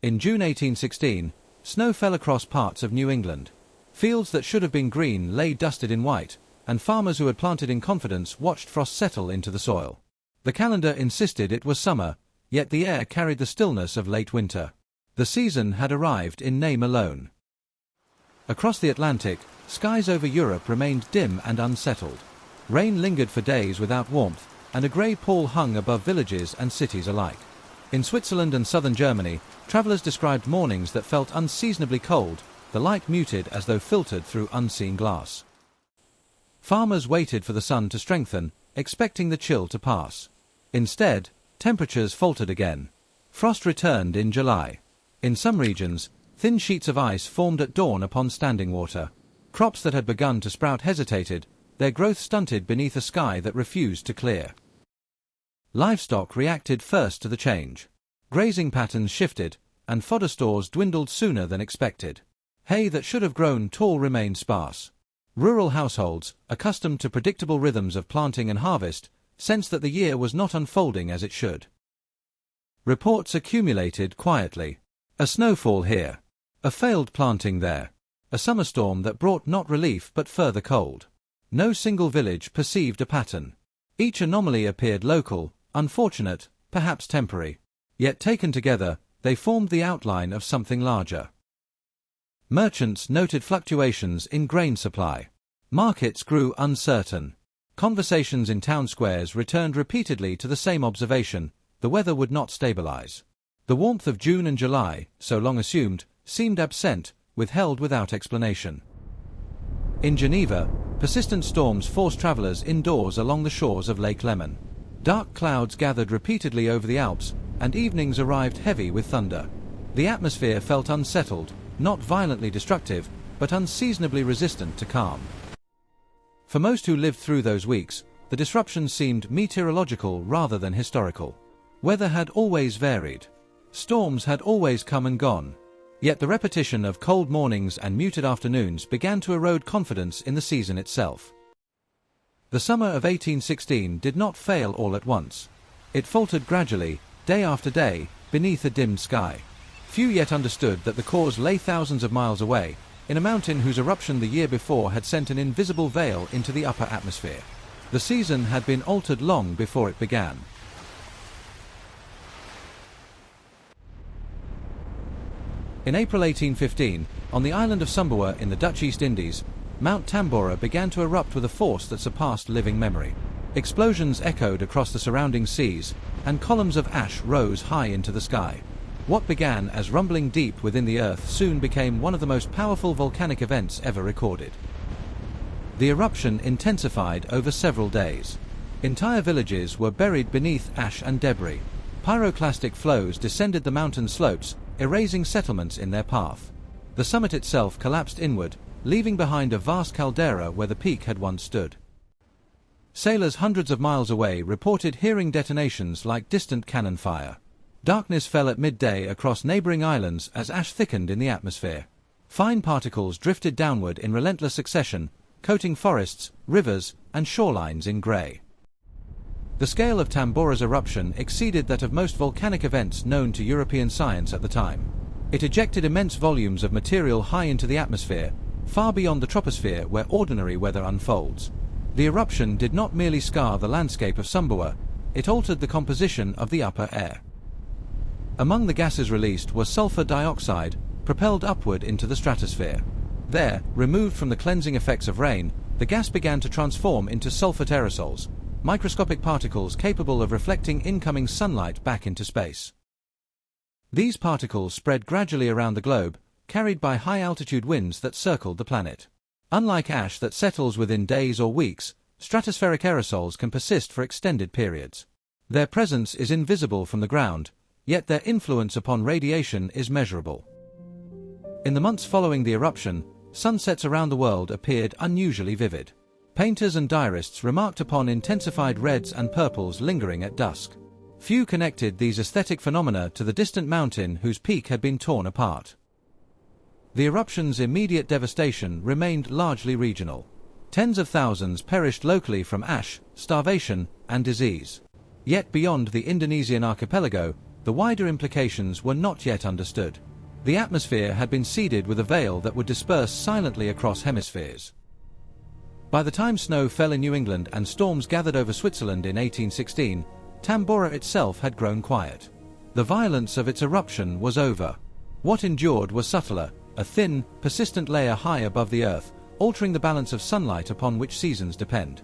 In June 1816, snow fell across parts of New England. Fields that should have been green lay dusted in white, and farmers who had planted in confidence watched frost settle into the soil. The calendar insisted it was summer, yet the air carried the stillness of late winter. The season had arrived in name alone. Across the Atlantic, skies over Europe remained dim and unsettled. Rain lingered for days without warmth, and a grey pall hung above villages and cities alike. In Switzerland and southern Germany, travellers described mornings that felt unseasonably cold, the light muted as though filtered through unseen glass. Farmers waited for the sun to strengthen, expecting the chill to pass. Instead, temperatures faltered again. Frost returned in July. In some regions, thin sheets of ice formed at dawn upon standing water. Crops that had begun to sprout hesitated, their growth stunted beneath a sky that refused to clear. Livestock reacted first to the change. Grazing patterns shifted, and fodder stores dwindled sooner than expected. Hay that should have grown tall remained sparse. Rural households, accustomed to predictable rhythms of planting and harvest, sensed that the year was not unfolding as it should. Reports accumulated quietly. A snowfall here. A failed planting there. A summer storm that brought not relief but further cold. No single village perceived a pattern. Each anomaly appeared local, unfortunate, perhaps temporary. Yet taken together, they formed the outline of something larger. Merchants noted fluctuations in grain supply. Markets grew uncertain. Conversations in town squares returned repeatedly to the same observation: the weather would not stabilize. The warmth of June and July, so long assumed, seemed absent, withheld without explanation. In Geneva, persistent storms forced travelers indoors along the shores of Lake Léman. Dark clouds gathered repeatedly over the Alps, and evenings arrived heavy with thunder. The atmosphere felt unsettled, not violently destructive, but unseasonably resistant to calm. For most who lived through those weeks, the disruption seemed meteorological rather than historical. Weather had always varied. Storms had always come and gone. Yet the repetition of cold mornings and muted afternoons began to erode confidence in the season itself. The summer of 1816 did not fail all at once. It faltered gradually, day after day, beneath a dimmed sky. Few yet understood that the cause lay thousands of miles away, in a mountain whose eruption the year before had sent an invisible veil into the upper atmosphere. The season had been altered long before it began. In April 1815, on the island of Sumbawa in the Dutch East Indies, Mount Tambora began to erupt with a force that surpassed living memory. Explosions echoed across the surrounding seas, and columns of ash rose high into the sky. What began as rumbling deep within the earth soon became one of the most powerful volcanic events ever recorded. The eruption intensified over several days. Entire villages were buried beneath ash and debris. Pyroclastic flows descended the mountain slopes, erasing settlements in their path. The summit itself collapsed inward, leaving behind a vast caldera where the peak had once stood. Sailors hundreds of miles away reported hearing detonations like distant cannon fire. Darkness fell at midday across neighboring islands as ash thickened in the atmosphere. Fine particles drifted downward in relentless succession, coating forests, rivers, and shorelines in grey. The scale of Tambora's eruption exceeded that of most volcanic events known to European science at the time. It ejected immense volumes of material high into the atmosphere, far beyond the troposphere where ordinary weather unfolds. The eruption did not merely scar the landscape of Sumbawa, it altered the composition of the upper air. Among the gases released was sulfur dioxide, propelled upward into the stratosphere. There, removed from the cleansing effects of rain, the gas began to transform into sulfur aerosols, microscopic particles capable of reflecting incoming sunlight back into space. These particles spread gradually around the globe, carried by high-altitude winds that circled the planet. Unlike ash that settles within days or weeks, stratospheric aerosols can persist for extended periods. Their presence is invisible from the ground, yet their influence upon radiation is measurable. In the months following the eruption, sunsets around the world appeared unusually vivid. Painters and diarists remarked upon intensified reds and purples lingering at dusk. Few connected these aesthetic phenomena to the distant mountain whose peak had been torn apart. The eruption's immediate devastation remained largely regional. Tens of thousands perished locally from ash, starvation, and disease. Yet beyond the Indonesian archipelago, the wider implications were not yet understood. The atmosphere had been seeded with a veil that would disperse silently across hemispheres. By the time snow fell in New England and storms gathered over Switzerland in 1816, Tambora itself had grown quiet. The violence of its eruption was over. What endured was subtler, a thin, persistent layer high above the earth, altering the balance of sunlight upon which seasons depend.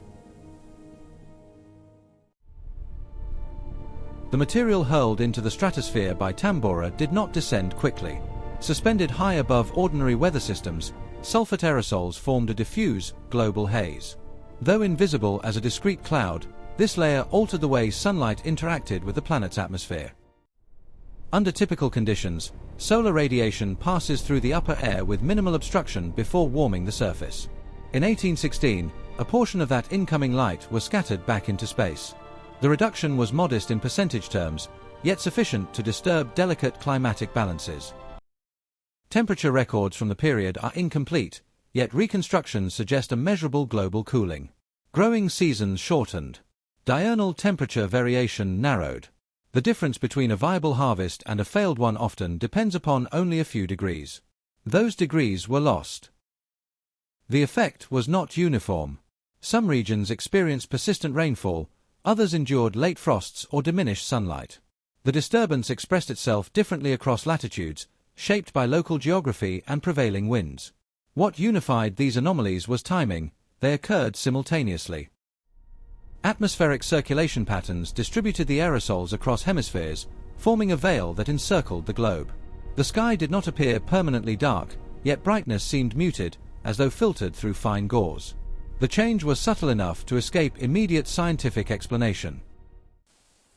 The material hurled into the stratosphere by Tambora did not descend quickly. Suspended high above ordinary weather systems, sulfate aerosols formed a diffuse, global haze. Though invisible as a discrete cloud, this layer altered the way sunlight interacted with the planet's atmosphere. Under typical conditions, solar radiation passes through the upper air with minimal obstruction before warming the surface. In 1816, a portion of that incoming light was scattered back into space. The reduction was modest in percentage terms, yet sufficient to disturb delicate climatic balances. Temperature records from the period are incomplete, yet reconstructions suggest a measurable global cooling. Growing seasons shortened. Diurnal temperature variation narrowed. The difference between a viable harvest and a failed one often depends upon only a few degrees. Those degrees were lost. The effect was not uniform. Some regions experienced persistent rainfall, others endured late frosts or diminished sunlight. The disturbance expressed itself differently across latitudes, shaped by local geography and prevailing winds. What unified these anomalies was timing. They occurred simultaneously. Atmospheric circulation patterns distributed the aerosols across hemispheres, forming a veil that encircled the globe. The sky did not appear permanently dark, yet brightness seemed muted, as though filtered through fine gauze. The change was subtle enough to escape immediate scientific explanation.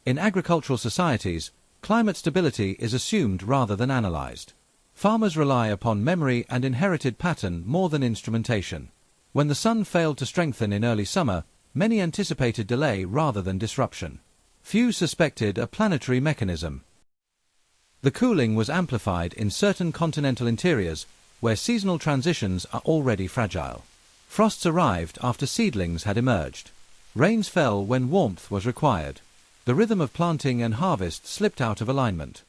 In agricultural societies, climate stability is assumed rather than analyzed. Farmers rely upon memory and inherited pattern more than instrumentation. When the sun failed to strengthen in early summer, many anticipated delay rather than disruption. Few suspected a planetary mechanism. The cooling was amplified in certain continental interiors, where seasonal transitions are already fragile. Frosts arrived after seedlings had emerged. Rains fell when warmth was required. The rhythm of planting and harvest slipped out of alignment.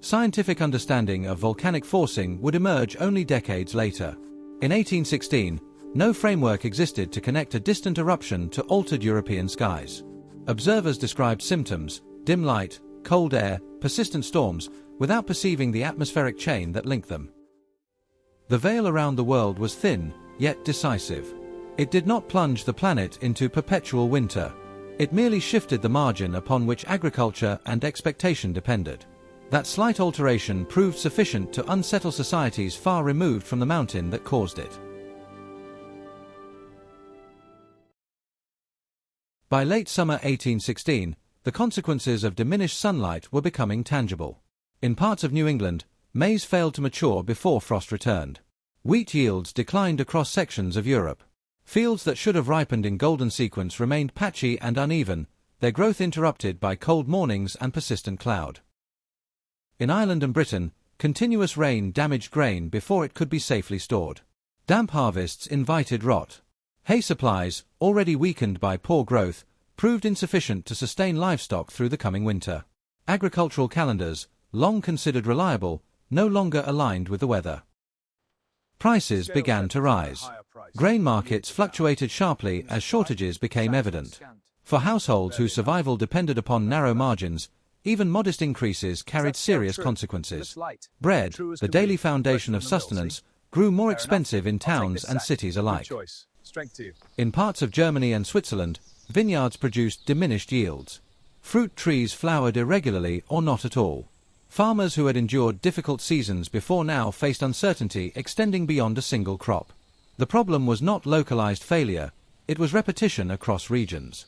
Scientific understanding of volcanic forcing would emerge only decades later. In 1816, no framework existed to connect a distant eruption to altered European skies. Observers described symptoms, dim light, cold air, persistent storms, without perceiving the atmospheric chain that linked them. The veil around the world was thin, yet decisive. It did not plunge the planet into perpetual winter. It merely shifted the margin upon which agriculture and expectation depended. That slight alteration proved sufficient to unsettle societies far removed from the mountain that caused it. By late summer 1816, the consequences of diminished sunlight were becoming tangible. In parts of New England, maize failed to mature before frost returned. Wheat yields declined across sections of Europe. Fields that should have ripened in golden sequence remained patchy and uneven, their growth interrupted by cold mornings and persistent cloud. In Ireland and Britain, continuous rain damaged grain before it could be safely stored. Damp harvests invited rot. Hay supplies, already weakened by poor growth, proved insufficient to sustain livestock through the coming winter. Agricultural calendars, long considered reliable, no longer aligned with the weather. Prices began to rise. Grain markets fluctuated sharply as shortages became evident. For households whose survival depended upon narrow margins, even modest increases carried serious consequences. Bread, the daily foundation of sustenance, grew more expensive in towns and cities alike. In parts of Germany and Switzerland, vineyards produced diminished yields. Fruit trees flowered irregularly or not at all. Farmers who had endured difficult seasons before now faced uncertainty extending beyond a single crop. The problem was not localized failure, it was repetition across regions.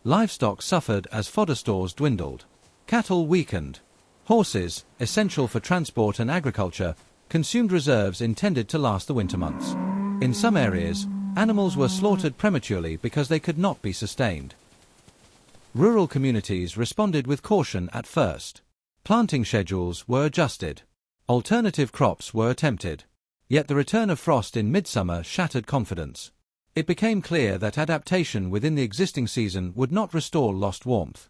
Livestock suffered as fodder stores dwindled. Cattle weakened. Horses, essential for transport and agriculture, consumed reserves intended to last the winter months. In some areas, animals were slaughtered prematurely because they could not be sustained. Rural communities responded with caution at first. Planting schedules were adjusted. Alternative crops were attempted. Yet the return of frost in midsummer shattered confidence. It became clear that adaptation within the existing season would not restore lost warmth.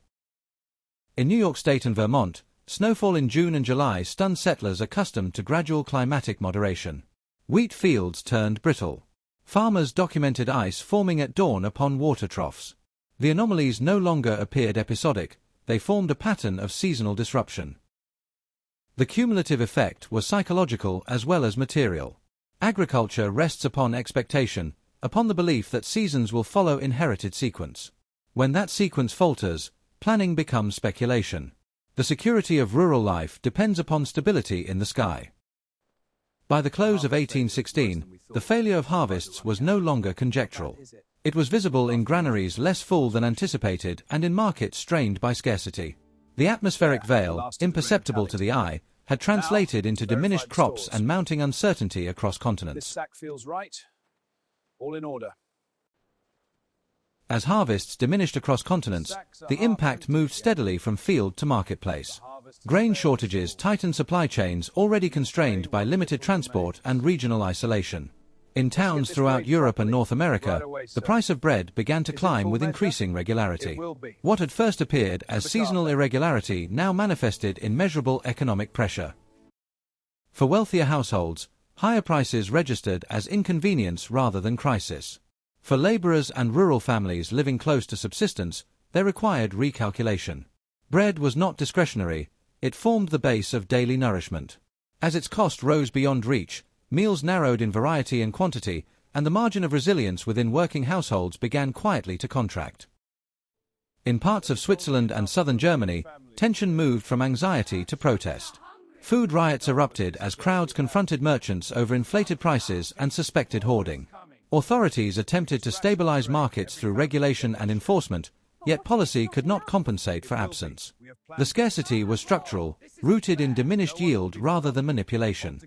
In New York State and Vermont, snowfall in June and July stunned settlers accustomed to gradual climatic moderation. Wheat fields turned brittle. Farmers documented ice forming at dawn upon water troughs. The anomalies no longer appeared episodic, they formed a pattern of seasonal disruption. The cumulative effect was psychological as well as material. Agriculture rests upon expectation, upon the belief that seasons will follow inherited sequence. When that sequence falters, planning becomes speculation. The security of rural life depends upon stability in the sky. By the close of 1816, the failure of harvests was no longer conjectural. It was visible in granaries less full than anticipated and in markets strained by scarcity. The atmospheric veil, imperceptible to the eye, had translated into diminished crops and mounting uncertainty across continents. This sack feels right. All in order. As harvests diminished across continents, the impact moved steadily from field to marketplace. Grain shortages tightened supply chains already constrained by limited transport and regional isolation. In towns throughout Europe and North America, the price of bread began to climb with increasing regularity. What had first appeared as seasonal irregularity now manifested in measurable economic pressure. For wealthier households, higher prices registered as inconvenience rather than crisis. For laborers and rural families living close to subsistence, they required recalculation. Bread was not discretionary, it formed the base of daily nourishment. As its cost rose beyond reach, meals narrowed in variety and quantity, and the margin of resilience within working households began quietly to contract. In parts of Switzerland and southern Germany, tension moved from anxiety to protest. Food riots erupted as crowds confronted merchants over inflated prices and suspected hoarding. Authorities attempted to stabilize markets through regulation and enforcement, yet policy could not compensate for absence. The scarcity was structural, rooted in diminished yield rather than manipulation.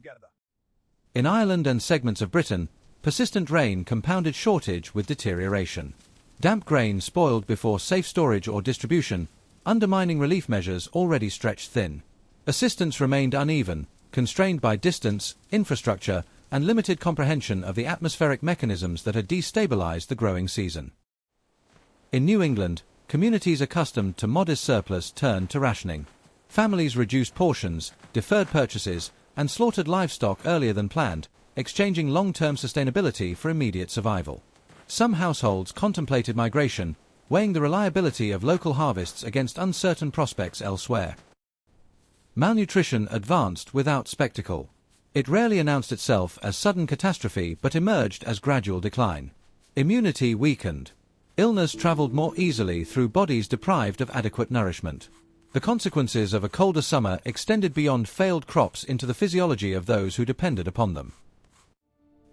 In Ireland and segments of Britain, persistent rain compounded shortage with deterioration. Damp grain spoiled before safe storage or distribution, undermining relief measures already stretched thin. Assistance remained uneven, constrained by distance, infrastructure, and limited comprehension of the atmospheric mechanisms that had destabilized the growing season. In New England, communities accustomed to modest surplus turned to rationing. Families reduced portions, deferred purchases, and slaughtered livestock earlier than planned, exchanging long-term sustainability for immediate survival. Some households contemplated migration, weighing the reliability of local harvests against uncertain prospects elsewhere. Malnutrition advanced without spectacle. It rarely announced itself as sudden catastrophe but emerged as gradual decline. Immunity weakened. Illness traveled more easily through bodies deprived of adequate nourishment. The consequences of a colder summer extended beyond failed crops into the physiology of those who depended upon them.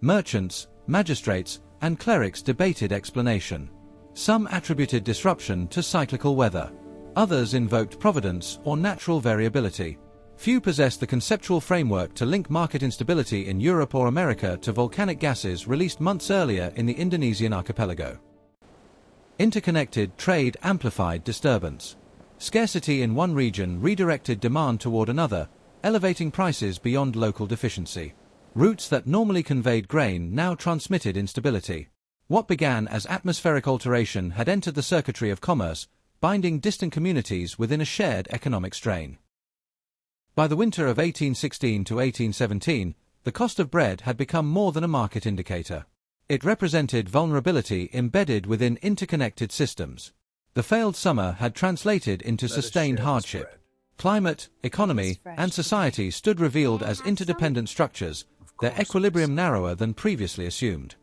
Merchants, magistrates, and clerics debated explanation. Some attributed disruption to cyclical weather. Others invoked providence or natural variability. Few possessed the conceptual framework to link market instability in Europe or America to volcanic gases released months earlier in the Indonesian archipelago. Interconnected trade amplified disturbance. Scarcity in one region redirected demand toward another, elevating prices beyond local deficiency. Routes that normally conveyed grain now transmitted instability. What began as atmospheric alteration had entered the circuitry of commerce, binding distant communities within a shared economic strain. By the winter of 1816 to 1817, the cost of bread had become more than a market indicator. It represented vulnerability embedded within interconnected systems. The failed summer had translated into sustained hardship. Climate, economy, and society stood revealed as interdependent structures, their equilibrium narrower than previously assumed.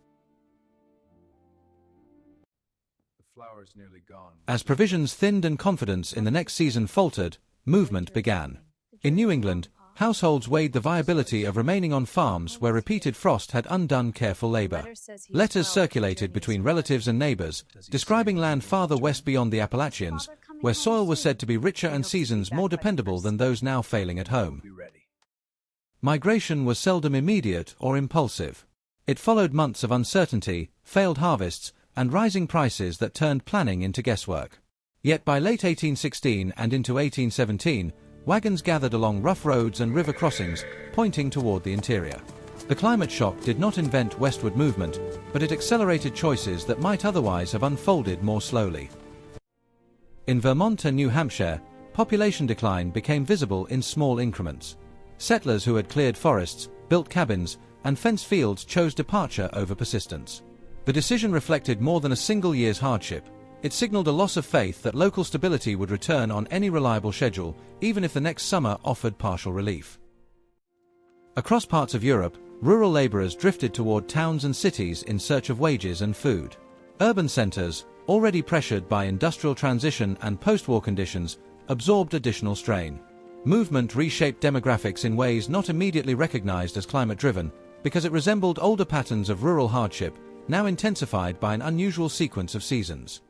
As provisions thinned and confidence in the next season faltered, movement began. In New England, households weighed the viability of remaining on farms where repeated frost had undone careful labor. Letters circulated between relatives and neighbors, describing land farther west beyond the Appalachians, where soil was said to be richer and seasons more dependable than those now failing at home. Migration was seldom immediate or impulsive. It followed months of uncertainty, failed harvests, and rising prices that turned planning into guesswork. Yet by late 1816 and into 1817, wagons gathered along rough roads and river crossings, pointing toward the interior. The climate shock did not invent westward movement, but it accelerated choices that might otherwise have unfolded more slowly. In Vermont and New Hampshire, population decline became visible in small increments. Settlers who had cleared forests, built cabins, and fenced fields chose departure over persistence. The decision reflected more than a single year's hardship. It signaled a loss of faith that local stability would return on any reliable schedule, even if the next summer offered partial relief. Across parts of Europe, rural laborers drifted toward towns and cities in search of wages and food. Urban centers, already pressured by industrial transition and post-war conditions, absorbed additional strain. Movement reshaped demographics in ways not immediately recognized as climate-driven, because it resembled older patterns of rural hardship, now intensified by an unusual sequence of seasons.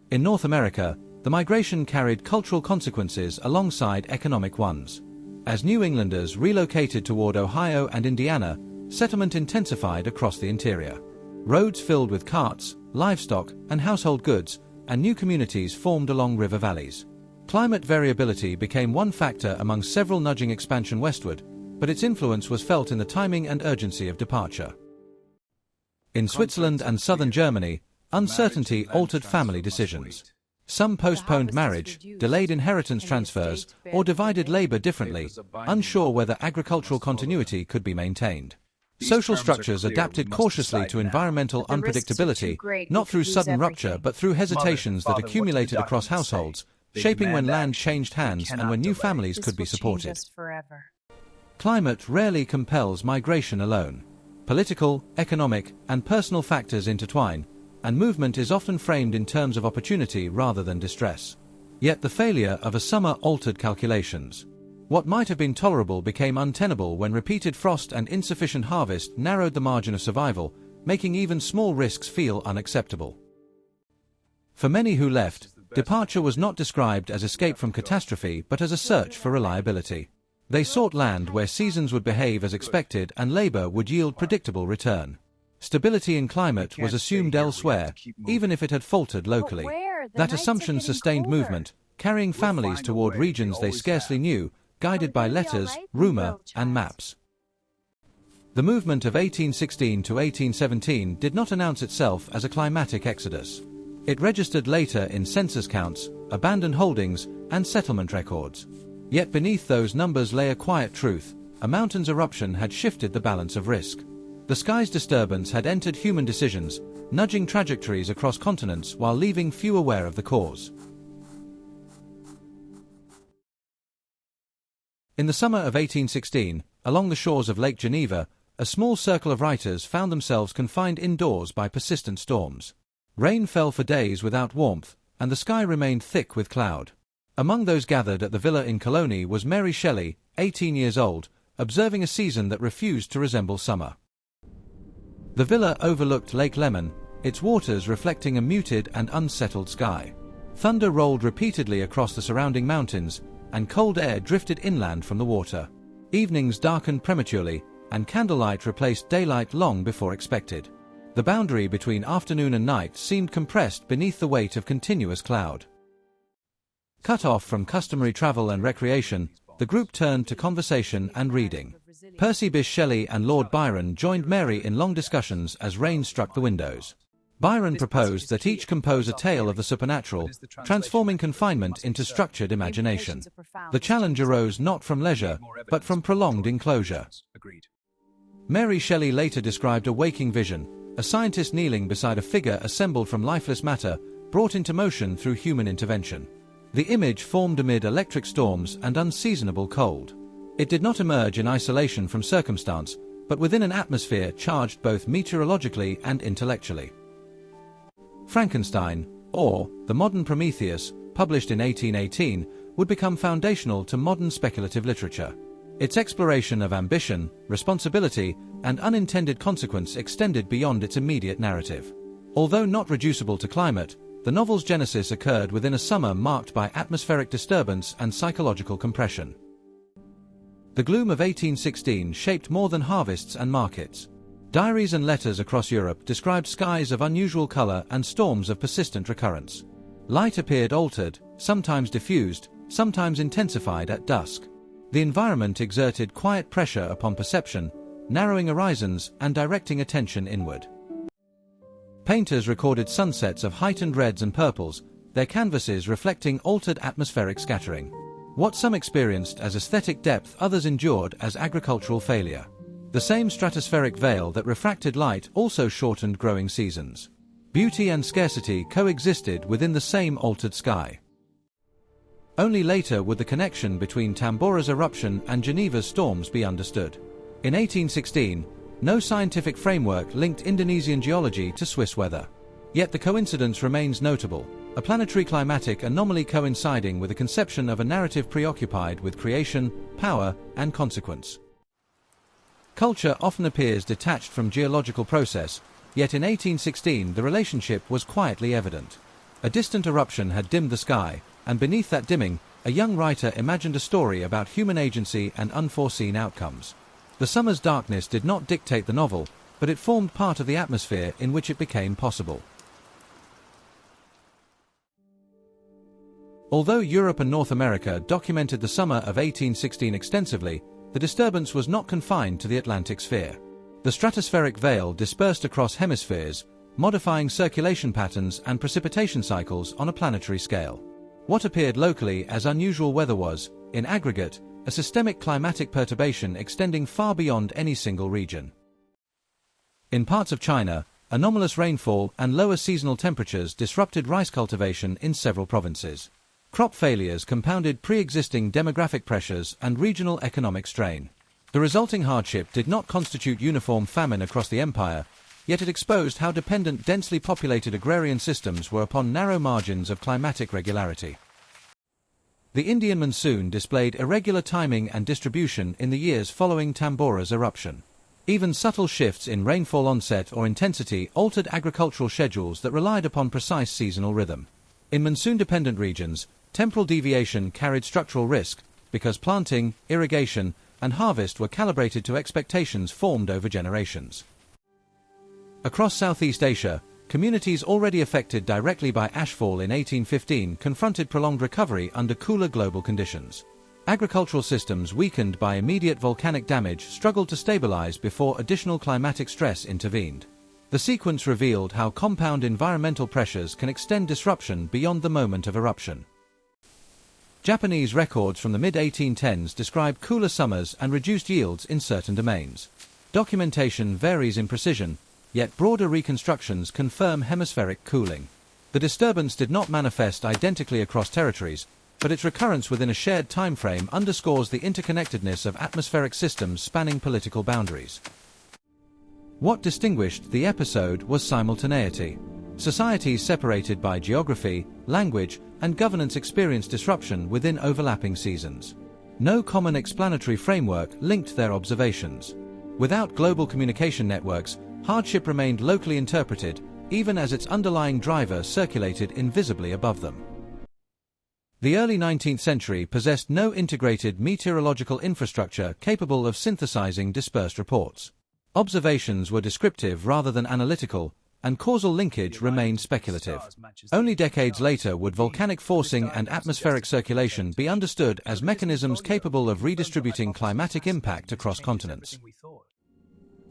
In North America, the migration carried cultural consequences alongside economic ones. As New Englanders relocated toward Ohio and Indiana, settlement intensified across the interior. Roads filled with carts, livestock, and household goods, and new communities formed along river valleys. Climate variability became one factor among several nudging expansion westward, but its influence was felt in the timing and urgency of departure. In Switzerland and southern Germany, uncertainty altered family decisions. Some postponed marriage, delayed inheritance transfers, or divided labor differently, unsure whether agricultural continuity could be maintained. Social structures adapted cautiously to environmental unpredictability, not through sudden rupture but through hesitations that accumulated across households, shaping when land changed hands and when new families could be supported. Climate rarely compels migration alone. Political, economic, and personal factors intertwine, and movement is often framed in terms of opportunity rather than distress. Yet the failure of a summer altered calculations. What might have been tolerable became untenable when repeated frost and insufficient harvest narrowed the margin of survival, making even small risks feel unacceptable. For many who left, departure was not described as escape from catastrophe but as a search for reliability. They sought land where seasons would behave as expected and labor would yield predictable return. Stability in climate was assumed elsewhere, even if it had faltered locally. That assumption sustained movement, carrying families toward regions they scarcely knew, guided by letters, rumor, and maps. The movement of 1816 to 1817 did not announce itself as a climatic exodus. It registered later in census counts, abandoned holdings, and settlement records. Yet beneath those numbers lay a quiet truth: a mountain's eruption had shifted the balance of risk. The sky's disturbance had entered human decisions, nudging trajectories across continents while leaving few aware of the cause. In the summer of 1816, along the shores of Lake Geneva, a small circle of writers found themselves confined indoors by persistent storms. Rain fell for days without warmth, and the sky remained thick with cloud. Among those gathered at the villa in Colony was Mary Shelley, 18 years old, observing a season that refused to resemble summer. The villa overlooked Lake Lemon, its waters reflecting a muted and unsettled sky. Thunder rolled repeatedly across the surrounding mountains, and cold air drifted inland from the water. Evenings darkened prematurely, and candlelight replaced daylight long before expected. The boundary between afternoon and night seemed compressed beneath the weight of continuous cloud. Cut off from customary travel and recreation, the group turned to conversation and reading. Percy Bysshe Shelley and Lord Byron joined Mary in long discussions as rain struck the windows. Byron proposed that each compose a tale of the supernatural, transforming confinement into structured imagination. The challenge arose not from leisure, but from prolonged enclosure. Mary Shelley later described a waking vision, a scientist kneeling beside a figure assembled from lifeless matter, brought into motion through human intervention. The image formed amid electric storms and unseasonable cold. It did not emerge in isolation from circumstance, but within an atmosphere charged both meteorologically and intellectually. Frankenstein, or the modern Prometheus, published in 1818, would become foundational to modern speculative literature. Its exploration of ambition, responsibility, and unintended consequence extended beyond its immediate narrative. Although not reducible to climate, the novel's genesis occurred within a summer marked by atmospheric disturbance and psychological compression. The gloom of 1816 shaped more than harvests and markets. Diaries and letters across Europe described skies of unusual color and storms of persistent recurrence. Light appeared altered, sometimes diffused, sometimes intensified at dusk. The environment exerted quiet pressure upon perception, narrowing horizons and directing attention inward. Painters recorded sunsets of heightened reds and purples, their canvases reflecting altered atmospheric scattering. What some experienced as aesthetic depth, others endured as agricultural failure. The same stratospheric veil that refracted light also shortened growing seasons. Beauty and scarcity coexisted within the same altered sky. Only later would the connection between Tambora's eruption and Geneva's storms be understood. In 1816, no scientific framework linked Indonesian geology to Swiss weather. Yet the coincidence remains notable, a planetary climatic anomaly coinciding with a conception of a narrative preoccupied with creation, power, and consequence. Culture often appears detached from geological process, yet in 1816 the relationship was quietly evident. A distant eruption had dimmed the sky, and beneath that dimming, a young writer imagined a story about human agency and unforeseen outcomes. The summer's darkness did not dictate the novel, but it formed part of the atmosphere in which it became possible. Although Europe and North America documented the summer of 1816 extensively, the disturbance was not confined to the Atlantic sphere. The stratospheric veil dispersed across hemispheres, modifying circulation patterns and precipitation cycles on a planetary scale. What appeared locally as unusual weather was, in aggregate, a systemic climatic perturbation extending far beyond any single region. In parts of China, anomalous rainfall and lower seasonal temperatures disrupted rice cultivation in several provinces. Crop failures compounded pre-existing demographic pressures and regional economic strain. The resulting hardship did not constitute uniform famine across the empire, yet it exposed how dependent densely populated agrarian systems were upon narrow margins of climatic regularity. The Indian monsoon displayed irregular timing and distribution in the years following Tambora's eruption. Even subtle shifts in rainfall onset or intensity altered agricultural schedules that relied upon precise seasonal rhythm. In monsoon-dependent regions, temporal deviation carried structural risk, because planting, irrigation, and harvest were calibrated to expectations formed over generations. Across Southeast Asia, communities already affected directly by ashfall in 1815 confronted prolonged recovery under cooler global conditions. Agricultural systems weakened by immediate volcanic damage struggled to stabilize before additional climatic stress intervened. The sequence revealed how compound environmental pressures can extend disruption beyond the moment of eruption. Japanese records from the mid-1810s describe cooler summers and reduced yields in certain domains. Documentation varies in precision, yet broader reconstructions confirm hemispheric cooling. The disturbance did not manifest identically across territories, but its recurrence within a shared time frame underscores the interconnectedness of atmospheric systems spanning political boundaries. What distinguished the episode was simultaneity. Societies separated by geography, language, and governance experienced disruption within overlapping seasons. No common explanatory framework linked their observations. Without global communication networks, hardship remained locally interpreted, even as its underlying driver circulated invisibly above them. The early 19th century possessed no integrated meteorological infrastructure capable of synthesizing dispersed reports. Observations were descriptive rather than analytical, and causal linkage remained speculative. Only decades later would volcanic forcing and atmospheric circulation be understood as mechanisms capable of redistributing climatic impact across continents.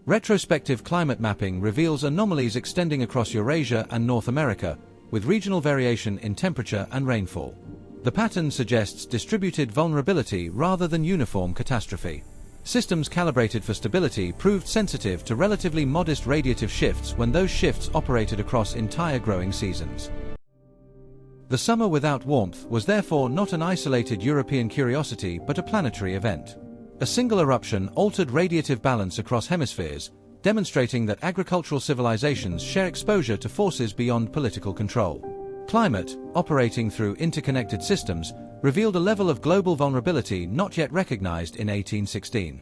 Retrospective climate mapping reveals anomalies extending across Eurasia and North America, with regional variation in temperature and rainfall. The pattern suggests distributed vulnerability rather than uniform catastrophe. Systems calibrated for stability proved sensitive to relatively modest radiative shifts when those shifts operated across entire growing seasons. The summer without warmth was therefore not an isolated European curiosity but a planetary event. A single eruption altered radiative balance across hemispheres, demonstrating that agricultural civilizations share exposure to forces beyond political control. Climate, operating through interconnected systems, revealed a level of global vulnerability not yet recognized in 1816.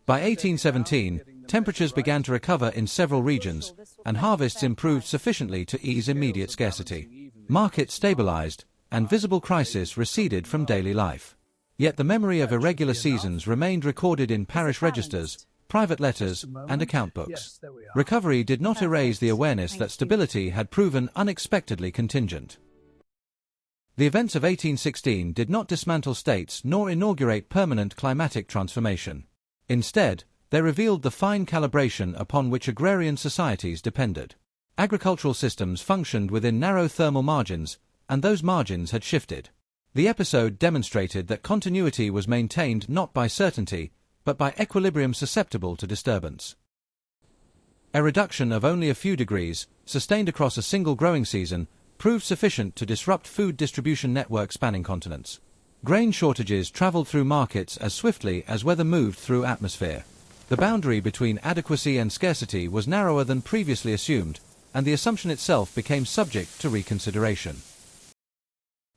By 1817, temperatures began to recover in several regions, and harvests improved sufficiently to ease immediate scarcity. Markets stabilized, and visible crisis receded from daily life. Yet the memory of irregular seasons remained recorded in parish registers, private letters, and account books. Recovery did not erase the awareness that stability had proven unexpectedly contingent. The events of 1816 did not dismantle states nor inaugurate permanent climatic transformation. Instead, they revealed the fine calibration upon which agrarian societies depended. Agricultural systems functioned within narrow thermal margins, and those margins had shifted. The episode demonstrated that continuity was maintained not by certainty, but by equilibrium susceptible to disturbance. A reduction of only a few degrees, sustained across a single growing season, proved sufficient to disrupt food distribution networks spanning continents. Grain shortages traveled through markets as swiftly as weather moved through atmosphere. The boundary between adequacy and scarcity was narrower than previously assumed, and the assumption itself became subject to reconsideration.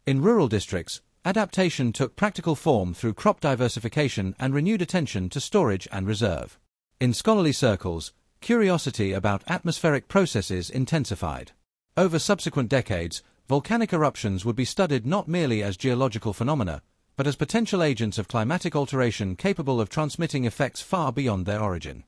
In rural districts, adaptation took practical form through crop diversification and renewed attention to storage and reserve. In scholarly circles, curiosity about atmospheric processes intensified. Over subsequent decades, volcanic eruptions would be studied not merely as geological phenomena, but as potential agents of climatic alteration capable of transmitting effects far beyond their origin.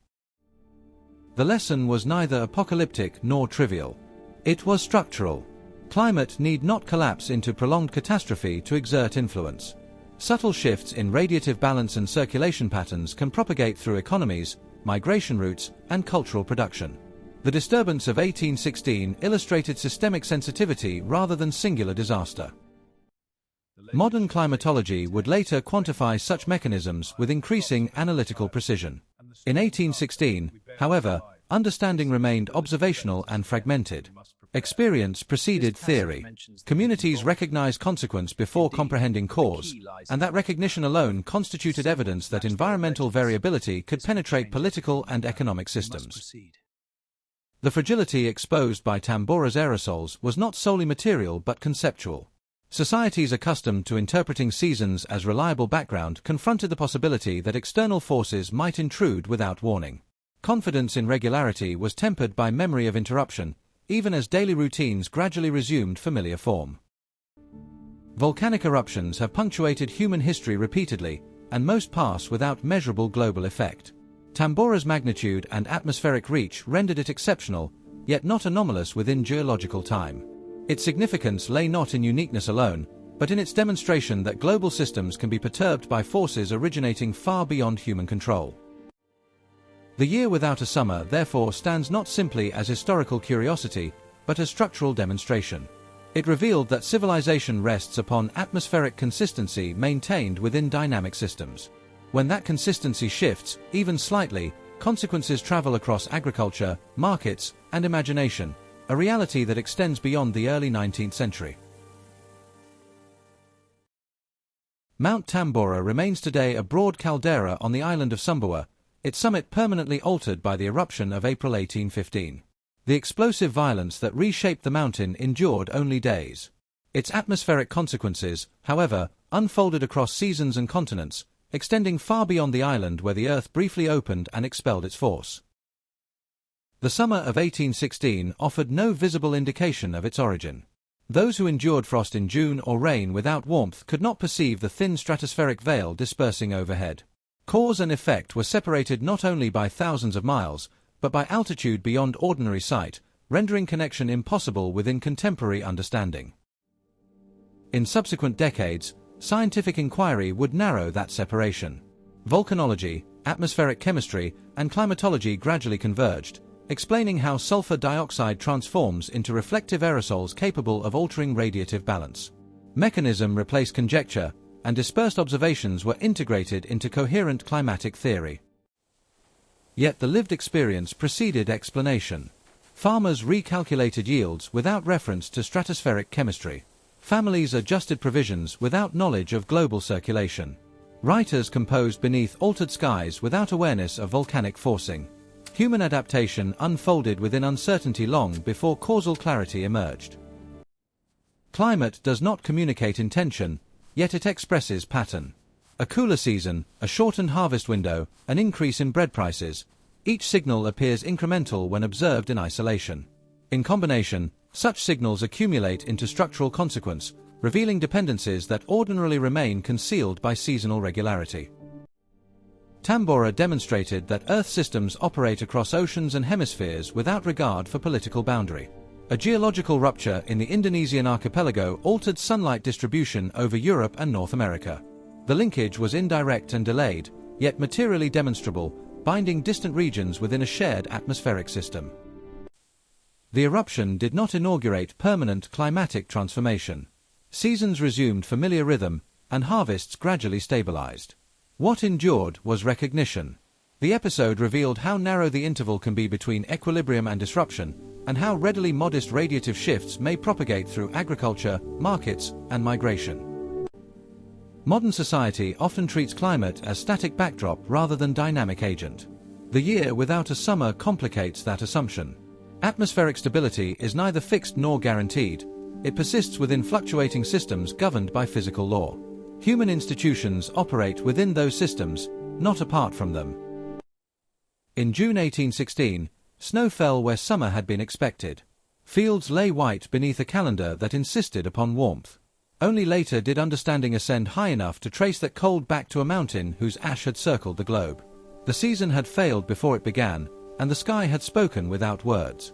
The lesson was neither apocalyptic nor trivial. It was structural. Climate need not collapse into prolonged catastrophe to exert influence. Subtle shifts in radiative balance and circulation patterns can propagate through economies, migration routes, and cultural production. The disturbance of 1816 illustrated systemic sensitivity rather than singular disaster. Modern climatology would later quantify such mechanisms with increasing analytical precision. In 1816, however, understanding remained observational and fragmented. Experience preceded theory. Communities recognized consequence before comprehending cause, and that recognition alone constituted evidence that environmental variability could penetrate political and economic systems. The fragility exposed by Tambora's aerosols was not solely material but conceptual. Societies accustomed to interpreting seasons as reliable background confronted the possibility that external forces might intrude without warning. Confidence in regularity was tempered by memory of interruption, even as daily routines gradually resumed familiar form. Volcanic eruptions have punctuated human history repeatedly, and most pass without measurable global effect. Tambora's magnitude and atmospheric reach rendered it exceptional, yet not anomalous within geological time. Its significance lay not in uniqueness alone, but in its demonstration that global systems can be perturbed by forces originating far beyond human control. The year without a summer therefore stands not simply as historical curiosity, but as structural demonstration. It revealed that civilization rests upon atmospheric consistency maintained within dynamic systems. When that consistency shifts, even slightly, consequences travel across agriculture, markets, and imagination, a reality that extends beyond the early 19th century. Mount Tambora remains today a broad caldera on the island of Sumbawa, its summit permanently altered by the eruption of April 1815. The explosive violence that reshaped the mountain endured only days. Its atmospheric consequences, however, unfolded across seasons and continents, extending far beyond the island where the earth briefly opened and expelled its force. The summer of 1816 offered no visible indication of its origin. Those who endured frost in June or rain without warmth could not perceive the thin stratospheric veil dispersing overhead. Cause and effect were separated not only by thousands of miles, but by altitude beyond ordinary sight, rendering connection impossible within contemporary understanding. In subsequent decades, scientific inquiry would narrow that separation. Volcanology, atmospheric chemistry, and climatology gradually converged, explaining how sulfur dioxide transforms into reflective aerosols capable of altering radiative balance. Mechanism replaced conjecture, and dispersed observations were integrated into coherent climatic theory. Yet the lived experience preceded explanation. Farmers recalculated yields without reference to stratospheric chemistry. Families adjusted provisions without knowledge of global circulation. Writers composed beneath altered skies without awareness of volcanic forcing. Human adaptation unfolded within uncertainty long before causal clarity emerged. Climate does not communicate intention, yet it expresses pattern. A cooler season, a shortened harvest window, an increase in bread prices. Each signal appears incremental when observed in isolation. In combination, such signals accumulate into structural consequence, revealing dependencies that ordinarily remain concealed by seasonal regularity. Tambora demonstrated that Earth systems operate across oceans and hemispheres without regard for political boundary. A geological rupture in the Indonesian archipelago altered sunlight distribution over Europe and North America. The linkage was indirect and delayed, yet materially demonstrable, binding distant regions within a shared atmospheric system. The eruption did not inaugurate permanent climatic transformation. Seasons resumed familiar rhythm, and harvests gradually stabilized. What endured was recognition. The episode revealed how narrow the interval can be between equilibrium and disruption, and how readily modest radiative shifts may propagate through agriculture, markets, and migration. Modern society often treats climate as static backdrop rather than dynamic agent. The year without a summer complicates that assumption. Atmospheric stability is neither fixed nor guaranteed. It persists within fluctuating systems governed by physical law. Human institutions operate within those systems, not apart from them. In June 1816, snow fell where summer had been expected. Fields lay white beneath a calendar that insisted upon warmth. Only later did understanding ascend high enough to trace that cold back to a mountain whose ash had circled the globe. The season had failed before it began, and the sky had spoken without words.